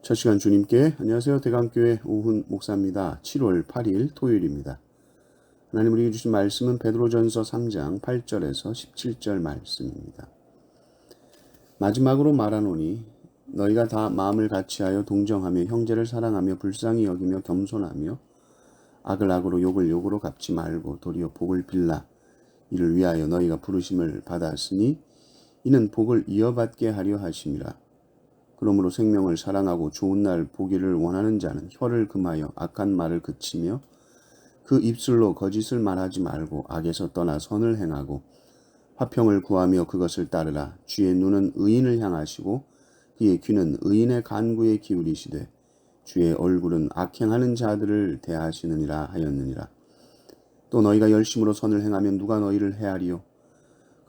첫 시간 주님께 안녕하세요. 대강교회 오훈 목사입니다. 7월 8일 토요일입니다. 하나님 우리에게 주신 말씀은 베드로전서 3장 8절에서 17절 말씀입니다. 마지막으로 말하노니 너희가 다 마음을 같이하여 동정하며 형제를 사랑하며 불쌍히 여기며 겸손하며 악을 악으로 욕을 욕으로 갚지 말고 도리어 복을 빌라. 이를 위하여 너희가 부르심을 받았으니 이는 복을 이어받게 하려 하심이라. 그러므로 생명을 사랑하고 좋은 날 보기를 원하는 자는 혀를 금하여 악한 말을 그치며 그 입술로 거짓을 말하지 말고 악에서 떠나 선을 행하고 화평을 구하며 그것을 따르라. 주의 눈은 의인을 향하시고 그의 귀는 의인의 간구에 기울이시되 주의 얼굴은 악행하는 자들을 대하시느니라 하였느니라. 또 너희가 열심으로 선을 행하면 누가 너희를 해하리요?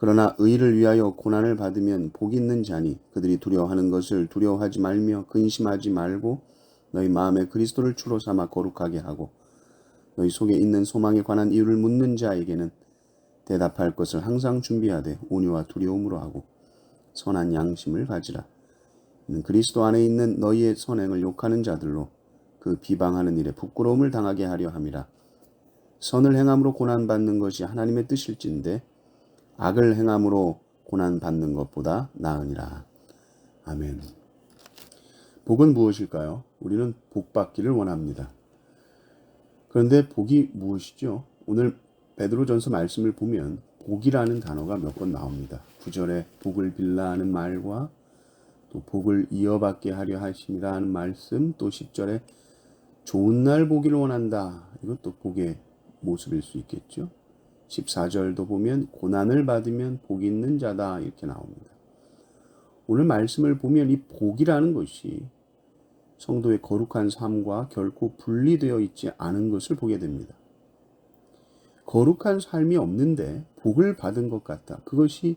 그러나 의를 위하여 고난을 받으면 복이 있는 자니 그들이 두려워하는 것을 두려워하지 말며 근심하지 말고 너희 마음에 그리스도를 주로 삼아 거룩하게 하고 너희 속에 있는 소망에 관한 이유를 묻는 자에게는 대답할 것을 항상 준비하되 온유와 두려움으로 하고 선한 양심을 가지라. 이는 그리스도 안에 있는 너희의 선행을 욕하는 자들로 그 비방하는 일에 부끄러움을 당하게 하려 함이라. 선을 행함으로 고난받는 것이 하나님의 뜻일진데 악을 행함으로 고난받는 것보다 나으니라. 아멘. 복은 무엇일까요? 우리는 복받기를 원합니다. 그런데 복이 무엇이죠? 오늘 베드로전서 말씀을 보면 복이라는 단어가 몇 번 나옵니다. 9절에 복을 빌라 하는 말과 또 복을 이어받게 하려 하심이라 하는 말씀, 또 10절에 좋은 날 보기를 원한다. 이것도 복의 모습일 수 있겠죠. 14절도 보면 고난을 받으면 복이 있는 자다 이렇게 나옵니다. 오늘 말씀을 보면 이 복이라는 것이 성도의 거룩한 삶과 결코 분리되어 있지 않은 것을 보게 됩니다. 거룩한 삶이 없는데 복을 받은 것 같다. 그것이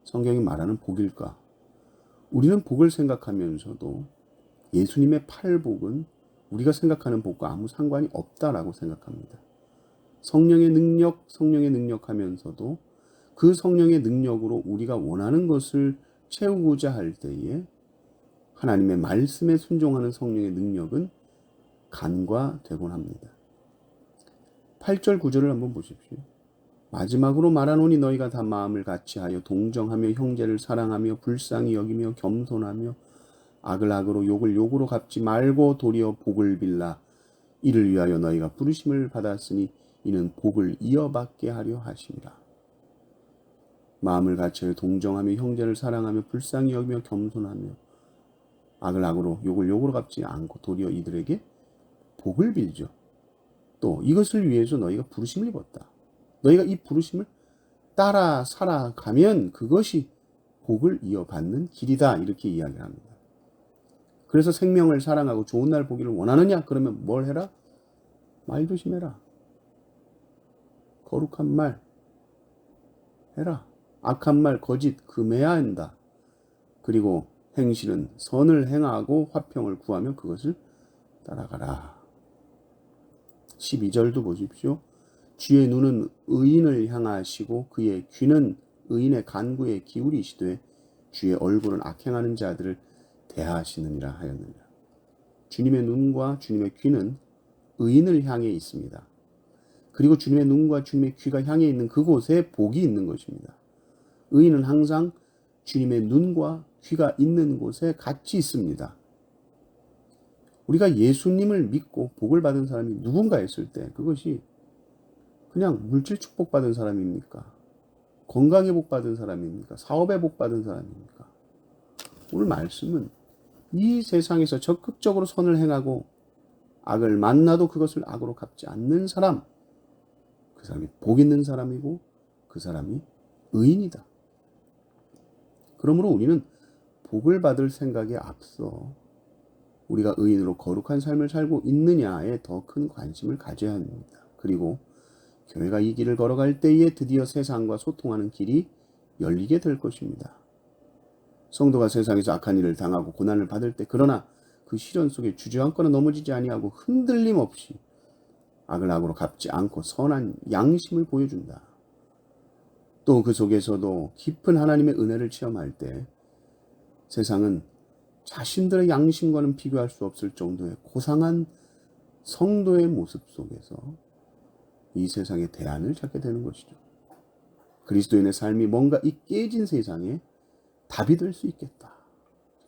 성경이 말하는 복일까? 우리는 복을 생각하면서도 예수님의 팔복은 우리가 생각하는 복과 아무 상관이 없다라고 생각합니다. 성령의 능력 하면서도 그 성령의 능력으로 우리가 원하는 것을 채우고자 할 때에 하나님의 말씀에 순종하는 성령의 능력은 간과되곤 합니다. 8절 9절을 한번 보십시오. 마지막으로 말하노니 너희가 다 마음을 같이하여 동정하며 형제를 사랑하며 불쌍히 여기며 겸손하며 악을 악으로 욕을 욕으로 갚지 말고 도리어 복을 빌라. 이를 위하여 너희가 부르심을 받았으니 이는 복을 이어받게 하려 하심이라. 마음을 같이하여 동정하며 형제를 사랑하며 불쌍히 여기며 겸손하며 악을 악으로 욕을 욕으로 갚지 않고 도리어 이들에게 복을 빌죠. 또 이것을 위해서 너희가 부르심을 입었다. 너희가 이 부르심을 따라 살아가면 그것이 복을 이어받는 길이다. 이렇게 이야기를 합니다. 그래서 생명을 사랑하고 좋은 날 보기를 원하느냐? 그러면 뭘 해라? 말 조심해라. 거룩한 말 해라. 악한 말 거짓 금해야 한다. 그리고 행실은 선을 행하고 화평을 구하며 그것을 따라가라. 12절도 보십시오. 주의 눈은 의인을 향하시고 그의 귀는 의인의 간구에 기울이시되 주의 얼굴은 악행하는 자들을 대하시느니라 하였느니라. 주님의 눈과 주님의 귀는 의인을 향해 있습니다. 그리고 주님의 눈과 주님의 귀가 향해 있는 그곳에 복이 있는 것입니다. 의인은 항상 주님의 눈과 귀가 있는 곳에 같이 있습니다. 우리가 예수님을 믿고 복을 받은 사람이 누군가 했을 때 그것이 그냥 물질 축복 받은 사람입니까? 건강에 복 받은 사람입니까? 사업에 복 받은 사람입니까? 오늘 말씀은 이 세상에서 적극적으로 선을 행하고 악을 만나도 그것을 악으로 갚지 않는 사람, 그 사람이 복 있는 사람이고 그 사람이 의인이다. 그러므로 우리는 복을 받을 생각에 앞서 우리가 의인으로 거룩한 삶을 살고 있느냐에 더 큰 관심을 가져야 합니다. 그리고 교회가 이 길을 걸어갈 때에 드디어 세상과 소통하는 길이 열리게 될 것입니다. 성도가 세상에서 악한 일을 당하고 고난을 받을 때 그러나 그 시련 속에 주저앉거나 넘어지지 아니하고 흔들림 없이 악을 악으로 갚지 않고 선한 양심을 보여준다. 또 그 속에서도 깊은 하나님의 은혜를 체험할 때 세상은 자신들의 양심과는 비교할 수 없을 정도의 고상한 성도의 모습 속에서 이 세상의 대안을 찾게 되는 것이죠. 그리스도인의 삶이 뭔가 이 깨진 세상에 답이 될 수 있겠다.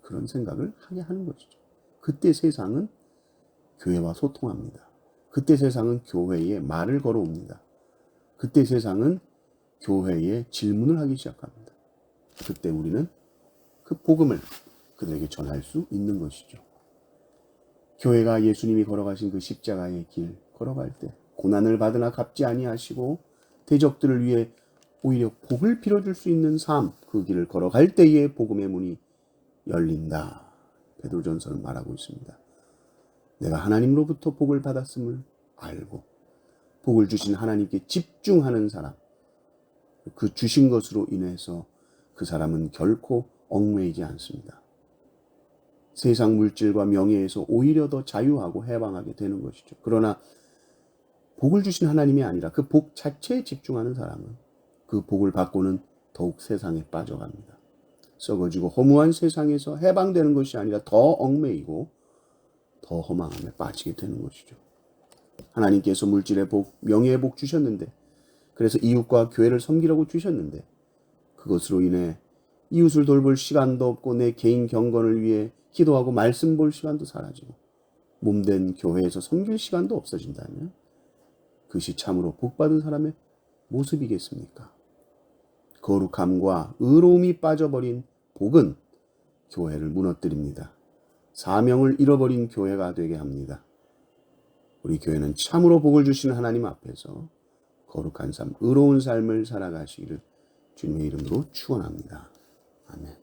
그런 생각을 하게 하는 것이죠. 그때 세상은 교회와 소통합니다. 그때 세상은 교회에 말을 걸어옵니다. 그때 세상은 교회에 질문을 하기 시작합니다. 그때 우리는 그 복음을 그들에게 전할 수 있는 것이죠. 교회가 예수님이 걸어가신 그 십자가의 길 걸어갈 때 고난을 받으나 갚지 아니하시고 대적들을 위해 오히려 복을 빌어줄 수 있는 삶, 그 길을 걸어갈 때에 복음의 문이 열린다. 베드로전서는 말하고 있습니다. 내가 하나님으로부터 복을 받았음을 알고 복을 주신 하나님께 집중하는 사람, 그 주신 것으로 인해서 그 사람은 결코 얽매이지 않습니다. 세상 물질과 명예에서 오히려 더 자유하고 해방하게 되는 것이죠. 그러나 복을 주신 하나님이 아니라 그 복 자체에 집중하는 사람은 그 복을 받고는 더욱 세상에 빠져갑니다. 썩어지고 허무한 세상에서 해방되는 것이 아니라 더 얽매이고 더 허망함에 빠지게 되는 것이죠. 하나님께서 물질의 복, 명예의 복 주셨는데, 그래서 이웃과 교회를 섬기라고 주셨는데, 그것으로 인해 이웃을 돌볼 시간도 없고 내 개인 경건을 위해 기도하고 말씀 볼 시간도 사라지고 몸된 교회에서 섬길 시간도 없어진다면 그것이 참으로 복받은 사람의 모습이겠습니까? 거룩함과 의로움이 빠져버린 복은 교회를 무너뜨립니다. 사명을 잃어버린 교회가 되게 합니다. 우리 교회는 참으로 복을 주시는 하나님 앞에서 거룩한 삶, 의로운 삶을 살아가시기를 주님의 이름으로 축원합니다. 아멘.